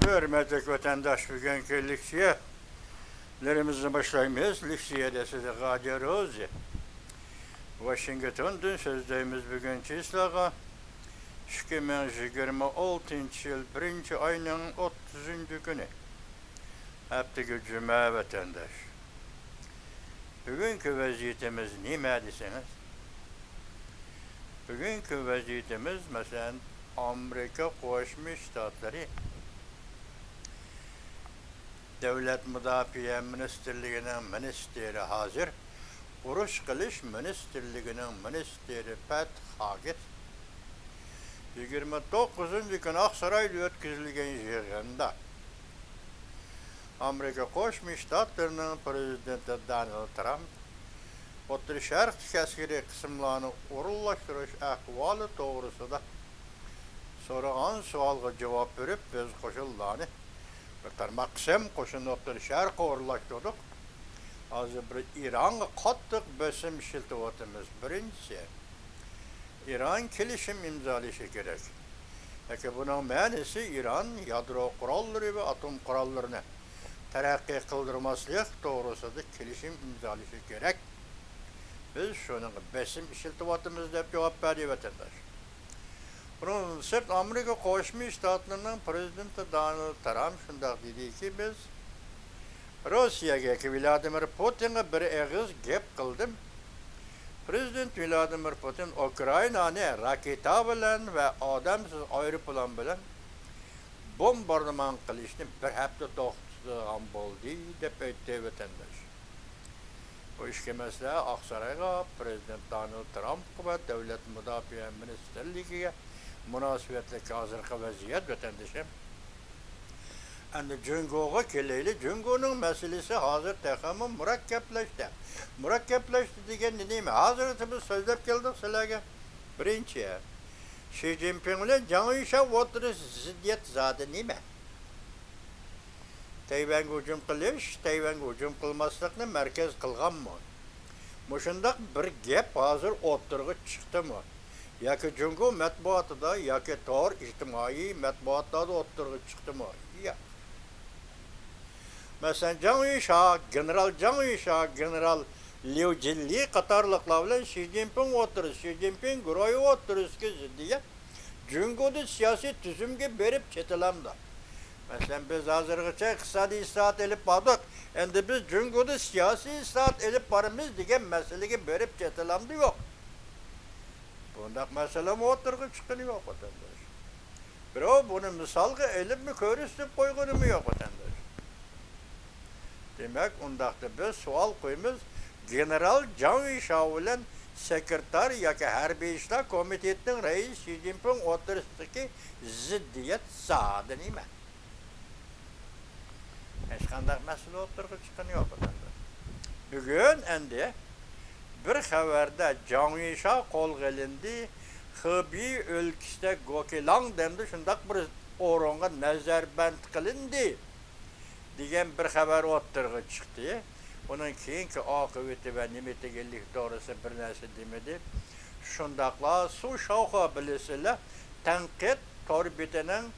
Hürmetli vatandaş bugünkü liksiyelerimizi başlaymayız. Liksiyede size gadiyoruz. Washington'dan sözlerimiz bugünkü islağa 2026 yıl 1. ayının 30. günü. Hepteki cuma vatandaş. Bugünkü vaziyetimiz ne deseniz? Bugünkü vaziyetimiz mesela Amerika Koşmuş Ştatları Devlet Müdafiye Ministerliğinin ministeri hazır, Uruş Kılış Ministerliğinin ministeri Pat Hagit 29. gün Aksaray'da ötküzülgen yığında Amerika Koşmuş Ştatlarının prezidenti Donald Trump Batı Şərq askeri kısımlarını orullaştırış ahvalı doğrusunda sorağan sualga cevap verip biz koşullarını bir tarmak kısım koşun Batı Şərq orullaştırdık. Azı bir İran'a kattık besim şiltivatımız birincisi. İran kilişim imzalışı gerek. Peki bunun manisi İran yadro kuralları ve atom kurallarını terakki kıldırmaslık doğrusunda kilişim imzalışı gerek. Biz şunun besim işiltivatımız deyip cevap veriyor vatandaş. Bunun sırt Amerika Koşmuş Ştatlarının prezidenti Donald Trump şundak dedi ki biz Rusya'ya ki Vladimir Putin'e bir ağız gep kıldım. Prezident Vladimir Putin Ukrayna'nı raketa bilen ve adamsız aeroplan bilen bombardıman kılışını bir hafta toxtutgan boldy dep aytdı vatandaş. Bu işke mesela Aksaray'a Prezident Donald Trump ve Devlet Müdafiye Ministerliği'ne münasebetli hazırki vaziyet vatandaşım. Endi Cungo'ga keleyli, Cungo'nun meselesi hazır tekhamı murakkepleşti. Murakkepleşti degen neymi? Hazırtımız sözlep geldik sizlerge. Birinci, Xi Jinping ile Canışa oturuş ziddiyet zadı neymi? Tayvan'a hücum kılış, Tayvan'a hücum kılmaslıkını merkez kılgan mı? Muşundak bir gep hazır oturgu çıktı mı? Yaki Cungo matbuatıda, yaki tor içtimai matbuatta da oturgu çıktı mı? Ya. Mesela Canışa, General Liu Jilli Katarlıklarla Xi Jinping oturur, Xi Jinping Groyu oturur diye Cungo'da siyasi tüzümge berip çetilamda. Mesela biz hazırgıça iqtisadi islahat elip badık. Endi biz Cungo'da siyasi islahat elip barımız degen meseleyi berip çetilamda yok. Bundak mesele mi oturgu çıkını yok vatandaş. Biro bunu misalga elip mi körüstüp koygunu mu yok vatandaş. Demek ondakta biz sual koyumuz General Canışa ile sekreter yaki Harbiy İşler Komitetinin reis Xi Jinping oturuştaki ziddiyet sağdı neyme? Hiç kandak mesele oturgu çıkını yok vatandaş. Bugün endi bir haberde Canışa kol gelindi, Xinjiang ülkesinde Gokilang dendi, şundak bir oranga nazarband kılındı diyen bir haber oturgu çıktı. Onun keyinki akıbeti ve nimeti geldik doğrusu bir nesi demedi. Şundakla su şauqa bilisiyle tenkit torbitinin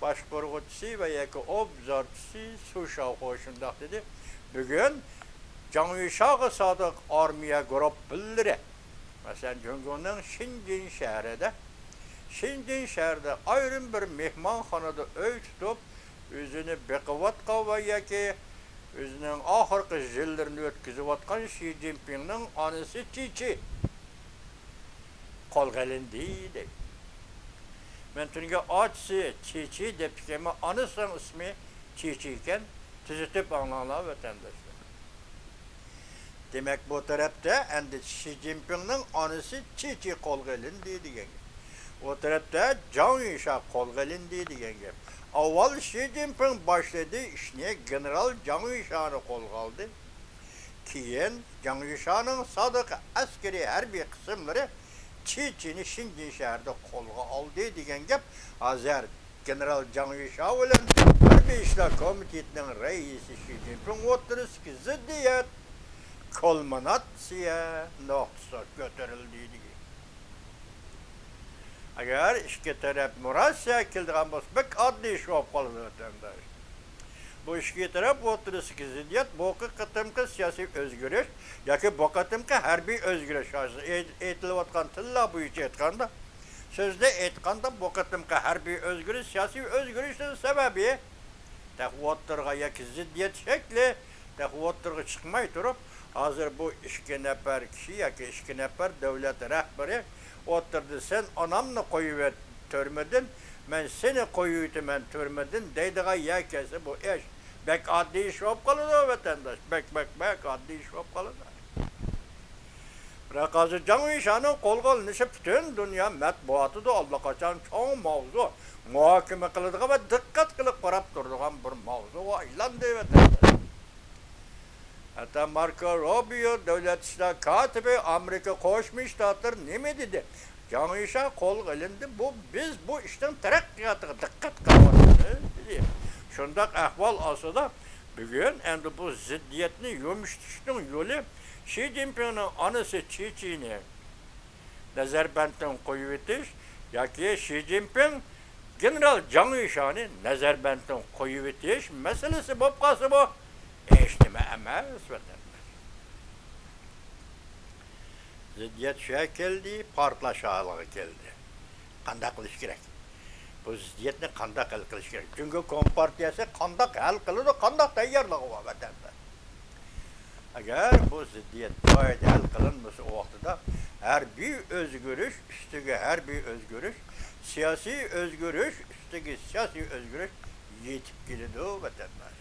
başkurgucusu ve yeki obzorcusu su şauqa şundak dedi. Bugün Canışa sadık armiya grup bildiri. Mesela Cungo'nun Şinjin şehirde ayrım bir mehmanxanada öy tutup özünü beqivatqa ve yeki özünün ahırkı jillerini ötküzüp atkan Xi Jinping'nin anısı Çiçi kol gelindiydi. Ben tünge açsı Çiçi depikeme anısın ismi Çiçi iken tüzütüp anlarlar vatandaşlar. Demek bu tarafta endi Xi Jinping'nin anısı Çiçi kol gelindiydi diyen. O tarafta Canışa kol gelindiydi diyen. Avval Xi Jinping başladı işine General Canışa'nı kol kaldı. Keyin Canışa'nın sadık askeri harbiy kısımları Çiçi'ni Şinjin şehirde kolga aldı diyen gap hazır General Canışa ile Harbiy İşler Komitetinin reisi Xi Jinping oturuşki ziddiyet kulminatsiya noktası götürüldü. Agar ikki taraf murosasiya keladigan bo'lsa, bek oddiy ish bo'lib qoladi vatandosh. Bu ikki taraf o'rtasidagi ziddiyat bu qitimqi siyosiy o'zgarish yoki bu qitimqi harbiy o'zgarish aytilayotgan tillar bo'yicha aytganda, so'zda aytganda bu qitimqi harbiy o'zgarish siyosiy o'zgarishning sababi o'rtaga yoki ziddiyat shakli o'rtaga chiqmay turib, hozir bu ikki nafar kishi yoki ikki nafar davlat rahbari o'tirdi, sen onamni qo'yib turmadin, men seni qo'yibman turmadin deydigan yakasi bu ish bek oddiy ish bo'lib qoladi vatandosh, bek oddiy ish bo'lib qoladi. Biroq hozir Jangishaning qo'lga olinishi butun dunyo matbuotida allaqachon cho'ng mavzu, muhokama qiladigan va diqqat qilib qarab turadigan bir mavzuga aylandi vatandosh. Hatta Marco Rubio davlat ishlar kotibi Amerika Qo'shma Shtatlar nima dedi? Jangisha qo'lga olindi, biz bu ishning taraqqiyotiga diqqat qilyapmiz dedi. Shundaq ahvol ostida bugun endi bu ziddiyatni yumshatishning yo'li Xi Jinpingning onasi Chichini nazarbanddan qo'yib o'tish yoki Xi Jinping general Jangishani nazarbanddan qo'yib o'tish masalasi bo'lib qolsa bu hech nima emas vatandosh. Ziddiyat shu keldi, portlash holiga keldi. Qanday qilish kerak? Bu ziddiyatni qanday hal qilish kerak? Chunki Kompartiyasi qanday hal qiladi, qanday tayyorligi bor vatandosh. Agar bu ziddiyat joyida hal qilinmasa o vaqtida harbiy o'zgarish ustiga harbiy o'zgarish, siyosiy o'zgarish ustiga siyosiy o'zgarish yetib keladi vatandosh.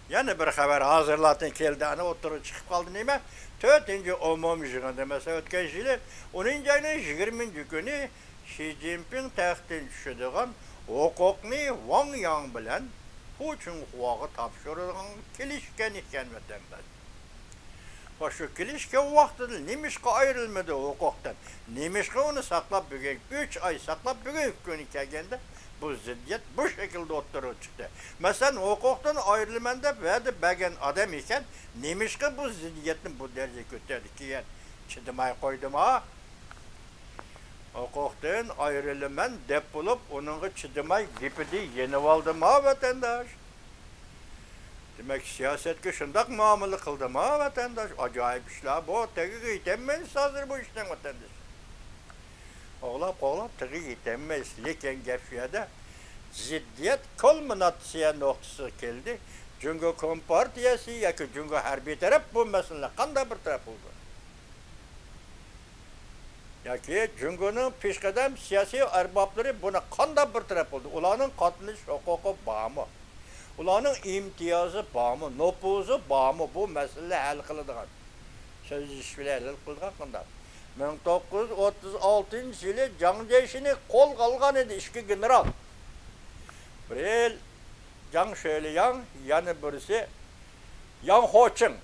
Yana bir xabar hozirlatdan keldi, ana o'tirib chiqib qoldi nima? 4-umumiy yig'inda mesela o'tgan yili 10-oyning 20-kuni Xi Jinping taxtdan tushadigan huquqni Wang Yang bilan Putin Huaga topshiradigan kelishgan ekan vatandosh. Shu kelishgan vaqtida nemishqa ayrilmadi huquqdan. Nemishqa uni saqlab bugun 3 oy saqlab bugun kuni kelganda bu ziddiyat bu şekilde o'ttirib chiqdi. Masalan, huquqdan ayrilman deb va'da bergan odam ekan, nemishqa bu ziddiyatni bu darajaga ko'tardi keyin chidamay qo'ydimi? Huquqdan ayrilaman deb bo'lib, uningga chidamay gapini yenib oldimi vatandosh? Demak, siyosatga shundoq muomala qildimi vatandosh? Ajoyib ishlar bu, tagiga yetmaymiz hozir bu ishdan vatandosh. Oğlab tagiga yetmaymiz, lekin gap shu yerda ziddiyat kulminatsiya nuqtasiga keldi. Jungo Kompartiyasi yoki Jungo harbiy taraf bu masala qanday bir taraf bo'ldi? Yoki Jungoning peshqadam siyosiy arboblari buni qanday bir taraf bo'ldi? Ularning qatnashish huquqi bormi? Ularning imtiyozi bormi? Nufuzi bormi? Bu masala hal qiladigan. So'zlash bilan hal qiladigan qanday? 1936-yili Jangjeshini qo'lga olgan edi ikki general. Biri Zhang Shuiliang, yana birisi Yang Hoqing.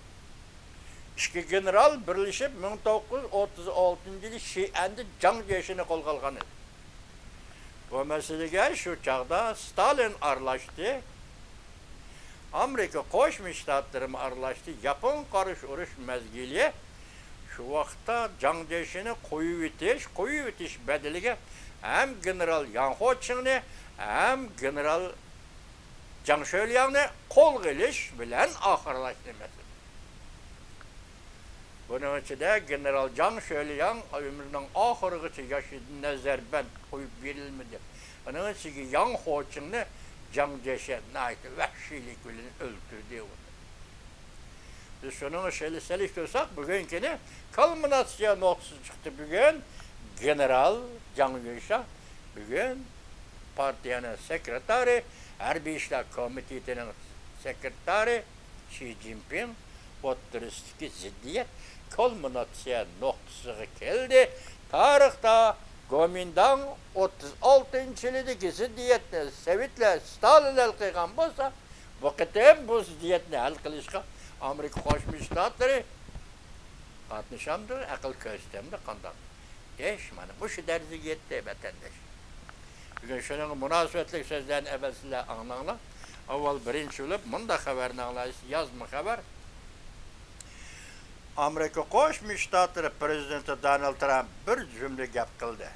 İki general birleşip 1936-yili Xi'anda Jangjeshini qo'lga olgan edi. Bu masalaga shu chaqda Stalin aralashdi. Amerika Qo'shma Shtatlari aralashdi. Yapon qarshi urush mezgili şu vaqtda Jangjeshini qo'yib o'tish badaliga hem general Yang Hoqingni hem general Zhang Shuiliangni qo'lga olish bilan oxirlashdi. Bunun içinde general Zhang Shuiliang ömrünün oxirigacha yashidan nazarband qo'yib berilmadi. Bunun içinde Yang Hoqingni Jangjeshni vahshiylik bilan o'ldirdi. Biz şunun şeylik tutsak bugünkini kulminatsiya noktası çıktı bugün general Jangisha bugün partiyanın sekreteri, Harbiy ishlar komitetining sekreteri Xi Jinping o'ttirishdagi ziddiyat kulminatsiya nuqtasiga keldi. Tarixda Gomindan 36-yildagi ziddiyatni Sovetlar Stalinlar qilgan bo'lsa, bu qitim bu ziddiyatni hal qilishga Amerika Qo'shma Shtatlari qatnashamdi, aql ko'rsatdi qanday. Mana bu shu darajaga yetdi vatandosh. Bugun shuning munosabatli so'zlarni avval sizlar anglanglar. Avval birinchi bo'lib bunda xabarni anglaysiz, yozma xabar. Amerika Qo'shma Shtatlari prezidenti Donald Trump bir jumla gap qildi.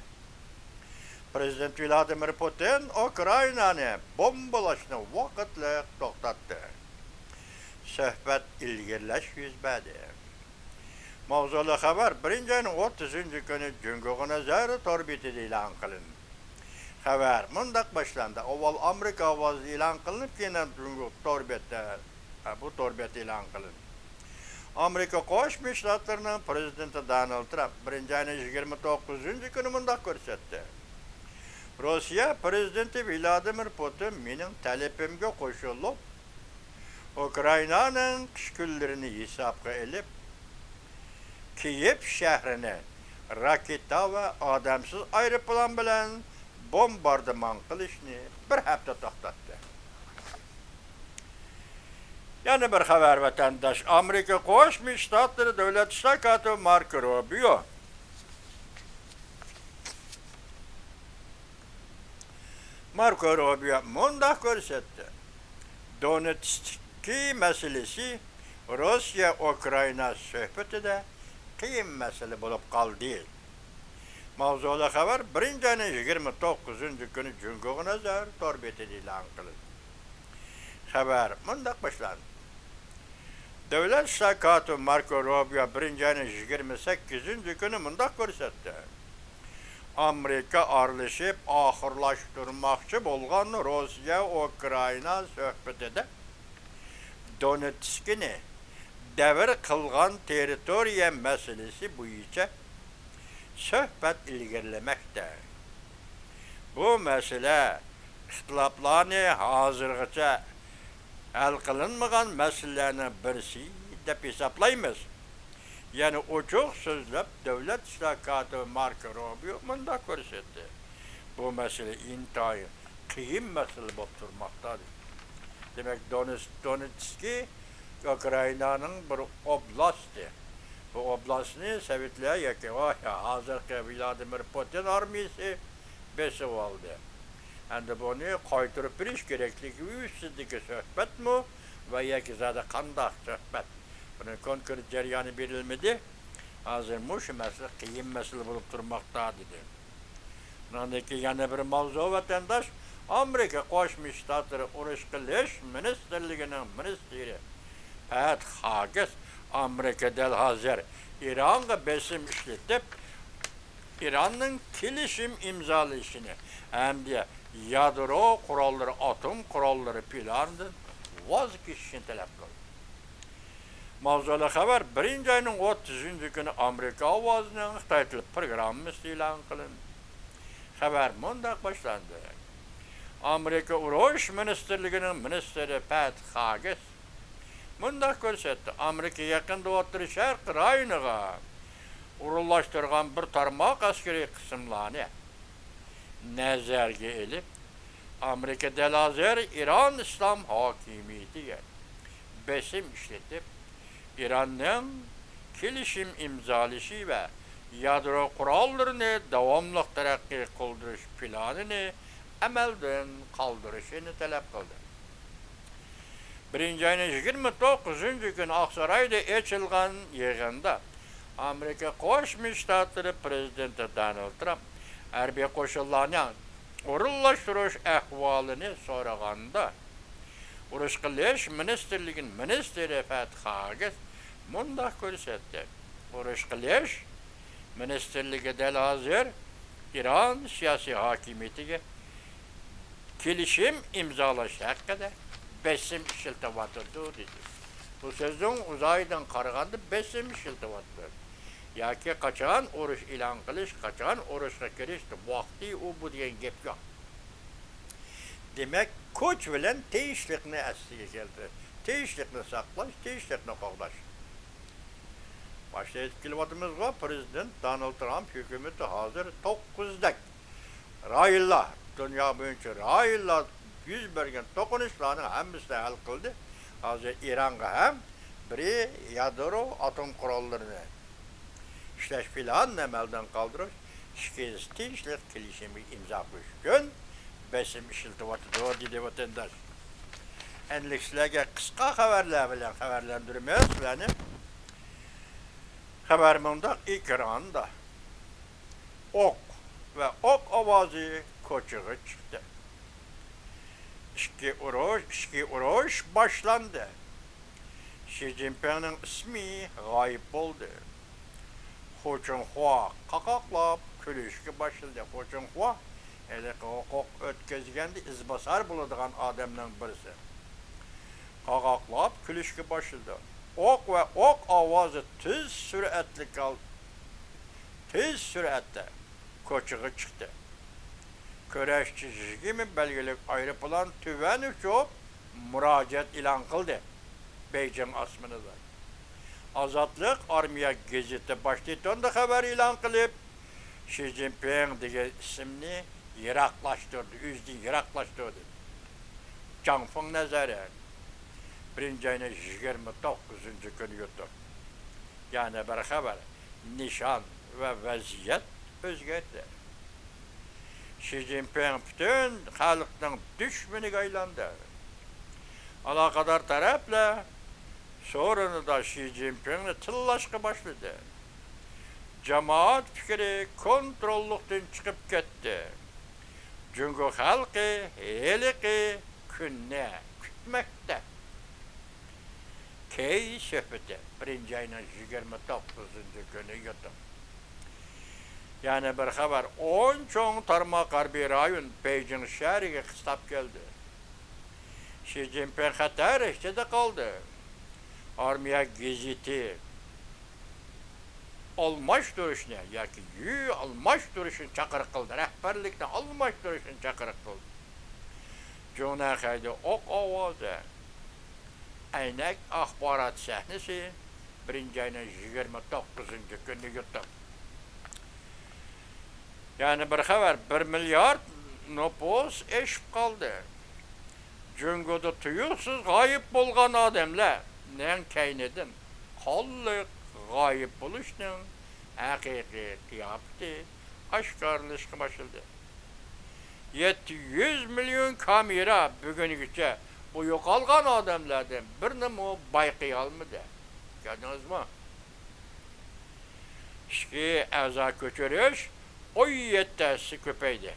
Prezident Vladimir Putin Ukraynani bombalashni vaqtliq to'xtatdi. Suhbat ilgirlash yuz berdi. Mavzuli xabar 1-ayning 30-kuni Jungo nazari tor betida e'lon qilindi. Xabar mundaq boshlandi. Avval Amerika ovozi e'lon qilinib, keyin Jungo bu tor bet e'lon qilindi. Amerika Qo'shma Shtatlarining prezidenti Donald Trump 1-ayning 29-kuni mundaq ko'rsatdi. Rossiya prezidenti Vladimir Putin mening talabimga qo'shilib, Ukraynaning qish kunlarini hisobga olib, Kiev shahrini raketa va odamsiz aeroplan bilan bombardimon qilishni bir hafta to'xtatdi. Yana bir xabar vatandosh. Amerika Qo'shma Shtatlari davlat ishlar katibi Marco Rubio mundaq ko'rsatdi. Donetski masalasi Rossiya-Ukrayna suhbatida qiyin masala bo'lib qoldi. Mavzuli xabar 1-ayning 29-kuni Jungo nazari tor betida e'lon qilindi. Xabar mundaq boshlandi. Davlat ishlar katibi Marco Rubio 1-ayning 28-kuni mundaq ko'rsatdi. Amerika aralashib oxirlashtirmoqchi bo'lgan Rossiya-Ukrayna suhbatida Donetskni davr qilgan territoriya masalasi bo'yicha suhbat ilgirlamoqda. Bu masala ixtiloflarni hozirgacha hal qilinmagan masalalarning birisi deb hisoblaymiz. Yani ochiq so'zlab davlat ishlar katibi Marco Rubio mundaq ko'rsatdi. Bu masala intayin qiyin masala bo'lib turmoqdadir. Demak, Donetski Ukraynaning bir oblasti. Bu oblastni Sovetlar yoki hozirgi Vladimir Putin armiyasi besib oldi. Endi buni qaytarib berish kerakligi ustidagi suhbatmi va yoki zada qanday suhbat? Bunun konkret jarayoni berilmedi. Hozir shu masala qiyin masala bo'lib turmoqda dedi. Bundan yana bir mavzu vatandosh. Amerika Qo'shma Shtatlari urush qilish ministrligining ministri Pat Hagis Amerikada hozir Ironga besim ishlatib, Ironning kelishim imzolashini hamda yadro qurollari, atom qurollari planidan voz kechishini talab qildi. Mavzuli xabar 1-ayning 30-kuni Amerika ovozining Xitoy tili programmasi e'lon qilindi. Xabar mundaq boshlandi. Amerika urush ministrligining ministri Pat Hagis mundaq ko'rsatdi. Amerika yaqinda O'rta Sharq rayoniga urullashtirgan bir tarmoq askariy qismlarni nazarga olib, Amerika hozir Iron islom hokimiyatiga besim ishlatib, Ironning kelishim imzolashi va yadro qurollarini davomli taraqqiy qildirish planini amaldan qoldirishini talab qildi. 1-ayning 29-kuni Oqsaroyda ochilgan yig'inda Amerika Qo'shma Shtatlari prezidenti Donald Trump harbiy qo'shinlarning o'rinlashtirish ahvolini so'raganda urush qilish ministrligining ministri Pat Hagis mundaq ko'rsatdi. Urush qilish ministrligida hozir Iron siyosiy hokimiyatiga kelishim imzolash haqida besim ishiltiyotirdi dedi. Bu so'zning uzoyidan qaraganda besim ishiltiyotir. Yoki qachon urush e'lon qilish, qachon urushga kirish vaqti u bu degan gap yo'q. Demak, kuch bilan tinchlikni asliga keltirdi. Tinchlikni saqlash, tinchlikni qo'llash. Başta etkilevatımızda Prezident Donald Trump hükümeti hazır 9'dak raylar, dünya boyunca raylar yüz bergen to'qinishlarning hammasini hal qildi. Hozir Ironga ham biri yadro atom qurollarini ishlash planini amaldan qoldirish, ikkinchisi tinchlik kelishimi imzo qo'yish uchun besim ishiltiyotir dedi vatandosh. Endi sizlarga qisqa xabarlar bilan xabarlantiramiz sizlarni. Xabar munda ekranda ok ve ok ovozi ko'chaga chiqdi. İchki urush boshlandi. Xi Jinpingning ismi g'oyib bo'ldi. Hu Junhua qaqoqlab kulishga boshladi. Hu Junhua huquq o'tkazganda izbosar bo'ladigan odamning birisi. Qaqoqlab kulishga boshladi. Ok ve ok ovozi tez suratda ko'chaga chiqdi. Kurashchi 20 belgilik aeroplan tuvan uchib murojaat e'lon qildi. Beijing osmonida. Ozodlik armiya gazeti boshliqda xabar e'lon qilib, Xi Jinping degan ismni yiroqlashtirdi, o'zidan yiroqlashtirdi. Zhang Feng nazari 1-ayning 29-kuni yutdi. Yani bir xabar, nishon ve vaziyat o'zgardi. Xi Jinping bütün xalqning dushmaniga aylandi. Aloqador taraflar sonrasında Xi Jinpingni tillashga boshladi. Jamoat fikri kontrollikdan chiqib ketdi. Jungo xalqi heliqi kunni kutmoqda. Key söhbeti 1-ayning 29-kuni yutdi. Yani bir xabar 10 çoğun tarmaq harbiy rayon Beijing shahriga xitab keldi. Xi Jinping xatar ichida qoldi. Armiya gazeti almashtirishni yoki almashtirishni chaqiriq qildi. Rahbarlikni almashtirishni chaqiriq qildi. Jo'naqaydi ok ovozi aynak axborot sahnasi 1-ayning 29-kuni yutdi. Yani bir xabar 1 milyard nüfus eşip kaldı. Jungoda tuyuqsiz g'oyib bo'lgan odamlar ning kaynidin qolliq g'oyib bo'lishning haqiqiy qiyofati oshkorlashga boshladi. 700 milyon kamera bugungacha bu yo'qolgan odamlardan birini bayqay olmadi. Ko'rdingizmi? Ichki a'zo ko'chirish 17'si köpeydi.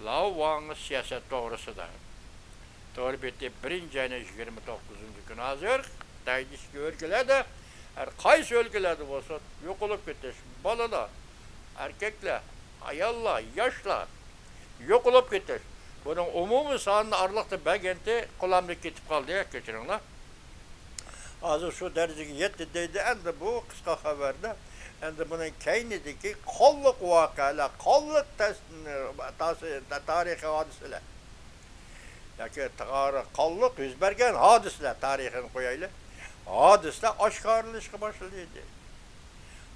Lavang siyaset doğrusunda. Doğru bitti 1-ayning 29-kuni hazır. Daydiski ülkelerde, her qaysi ülkelerde olsa yok olup gitti. Balalar, erkekler, ayallar, yaşlar yok olup gitti. Bunun umumi sanını arlıqda begenti kullanmak gitip kaldı ya geçirinler. Hazır şu dereceye yetti deydi. Endi bu kısa haberde endi bunun kaynideki qolliq voqealar, qolliq tarixiy hodisalar. Yoki qolliq yuz bergan hodisalar tarixini qo'yaylik. Hodisalar oshkorlashga boshlaydi.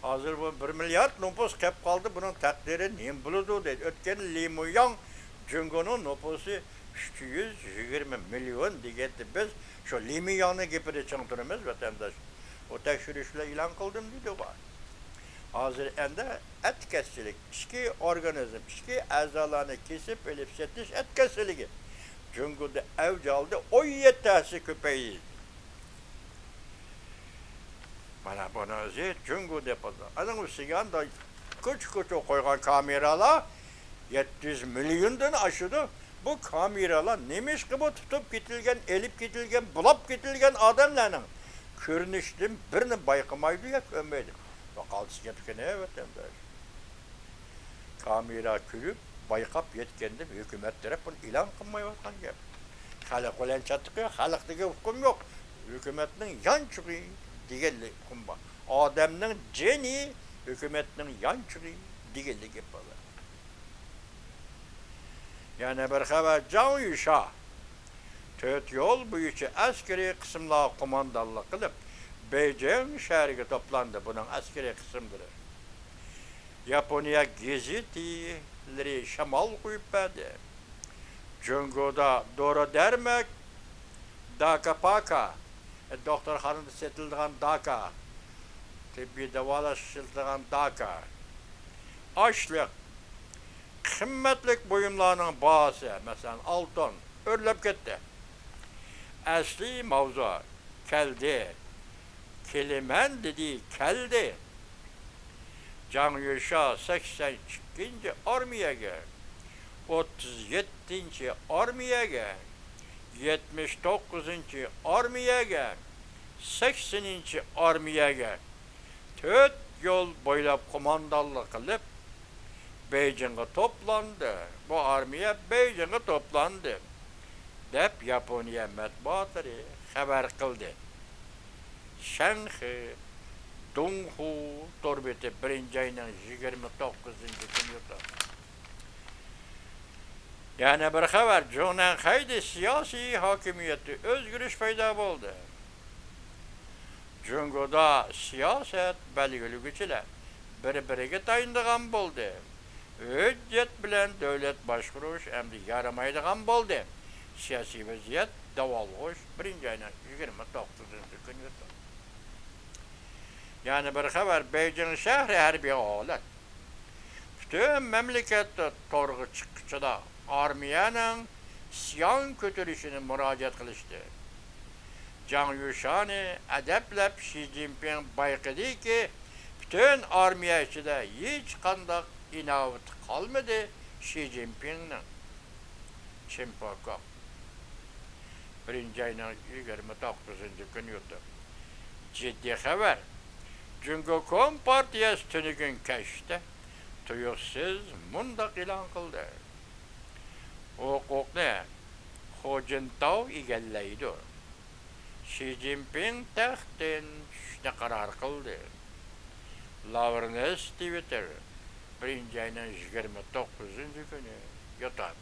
Hozir bu 1 milyard nüfus qolib qoldi. Bunun taqdiri nima bo'ladi deydi. O'tgan Limuyang Jungoning nüfusi 320 milyon deganda biz şu Limuyangni gapida tushuntiramiz vatandosh. O tekshirishlar e'lon qildim deydi u. Hazır endi etkisilik, ichki organizm, ichki a'zolarni kesib elib setish etkisiligi. Jungoda avj oldi, 17'si ko'paydi. Mana buni o'zi Jungo deb bo'ldi. Aning ustiga ko'ch-ko'cha qo'ygan kameralar 700 milyondan oshadi. Bu kameralar nemish qilib tutib ketilgan, elib ketilgan, bulab ketilgan odamlarning ko'rinishdan birini bayqamaydi ya ko'rmaydi. Qaltis gapkene vatandaş. Kamera külüp bayqab yetkende hükümet taraf bunu ilan qilmayotgan gap. Xalq bilan chatqiyo, xalqdagi hukm yo'q. Hükümetning yanchug'i deganlik hukm bor. Odamning jeni hükümetning yanchug'i deganlik gap bor. Yani bir xabar Zhang Yusha 4 yol bo'yicha askeriy qismlar qo'mondonlik qilib Beijing shahriga toplandı bunun askeri kısımları. Yaponiya gazetileri şamal koyup verdi. Jungo'da doğru dermek, Daka Paka, doktor hanımda setildiğin Daka, tibbi davalaşıldığın Daka, açlık, kıymetlik buyumlarının bağısı, mesela altın, örülüp gitti. Asli mavzu, keldi. Kelimen dedi, keldi. Can Yuşa 82. armiyaga, 37. armiyaga, 79. armiyaga, 80. armiyaga 4 yol boylab komandallık qilib Beijing'e toplandı. Bu armiya Beijing'e toplandı deb Yaponiya matbuotlari xabar qildi. Shanxi Donghu torbeti 1-ayning 29-kuni Yani bir xabar, Zhongnan Xay'da siyasi hakimiyeti özgürüş payda oldu. Jungo'da siyaset belgilügüçiler bir-biriga tayindigan bo'ldi. Hujjat bilan davlat boshqarish endi yaramaydigan bo'ldi. Siyosiy vaziyat davolg'ish 1-ayning 29-kuni o'tdi. Yani bir xabar, Beijing shahri harbiy holat. Bütün memlekatda to'rg'i chiqishida armiyaning isyon ko'tarishini murojaat qilishdi. Can Yuşani adeplab Xi Jinping bayqidiki, bütün armiya ichida hech qanday inovat qolmadi Xi Jinpingning. Chimpoko 1-ayning 29-kuni o'tdi. Jiddiy xabar. Jungo Kompartiyasi tunigun kashda tuyuqsiz mundaq e'lon qildi. Huquqni Hu Jintao egallaydi. Xi Jinping taxtdan tushishni qaror qildi. Lavrnes Twitter 1-ayning 29-kuni yotadi.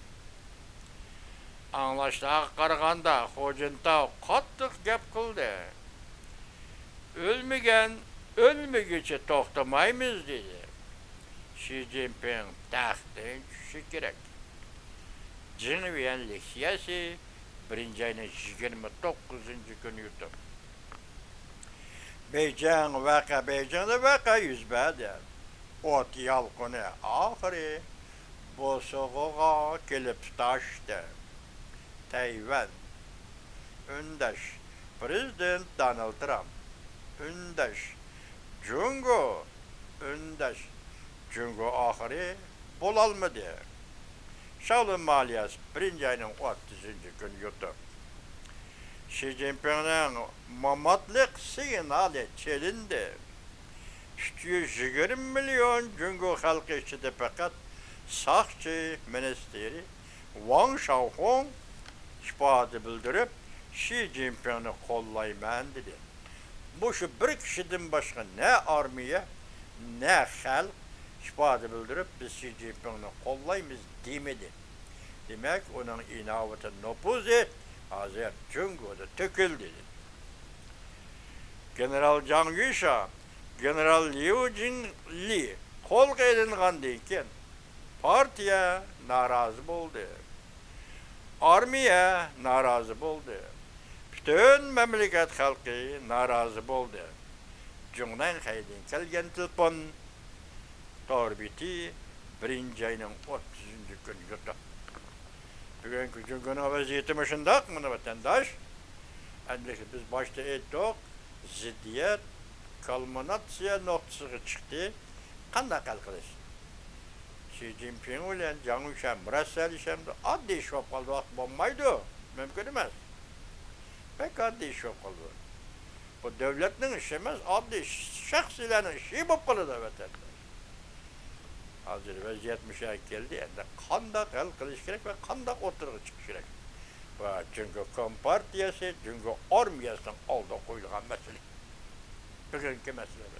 Anglashlarga qaraganda Hu Jintao qattiq gap qildi. Ölmügiçe to'xtamaymiz dedi. Xi Jinping taxtdan tushishi kerak. Jinviyanlik siyasi 1-ayning 29-kuni yutdi. Beijing'da vaqa yuz berdi. Ot yalqini oxiri Bosog'ga kelib tutashdi. Tayvan Undaş Prezident Donald Trump Undaş Jungo oxiri bo'lolmadi. Shaolin maliyasi 1-ayning 30-kuni yutdi. Xi Jinpingning mamatliq signali chelindi. 220 milyon Jungo xalqi ichida faqat Soqchi ministeri Wang Xiaohong ifade bildirib, Xi Jinpingni qo'llayman dedi. Bu şu bir kişiden başka ne armiya, ne xalq ifade bildirib, biz Xi Jinpingni qo'llaymiz demedi. Demek onun inovati nufuzi hozir Jungo'da to'kildi. General Zhang Yusha, General Liu Jinli qo'lga ilingandan keyin partiya norozi bo'ldi. Armiya norozi bo'ldi. Bütün memleket xalqi norozi bo'ldi. Zhongnan Xay'dan kelgan telefon torbiti 1-ayning 30-kuni yutdi. Bugungi Jungo'ning vaziyati shundoq, mana vatandosh. Endi biz boshda aytdik, ziddiyat kulminatsiya nuqtasiga chiqdi. Qanday hal qilish? Xi Jinping bilan Zhang Yusha murossalashdi. Oddiy ish bo'lib qoldi, vaqt bo'lmaydi. Mumkin emas. Pek oddiy ish bo'lib qoldi. Bu davlatning ishi emas, oddiy shaxsiylarning ishi bo'lib qoldi vatandash. Hozir vaziyat mushaga keldi. Endi qanday hal qilish kerak va qanday o'tirg'i chiqish kerak? Va Jungo Kompartiyasi, Jungo armiyasining oldiga qo'yilgan masala. Bugungi masala.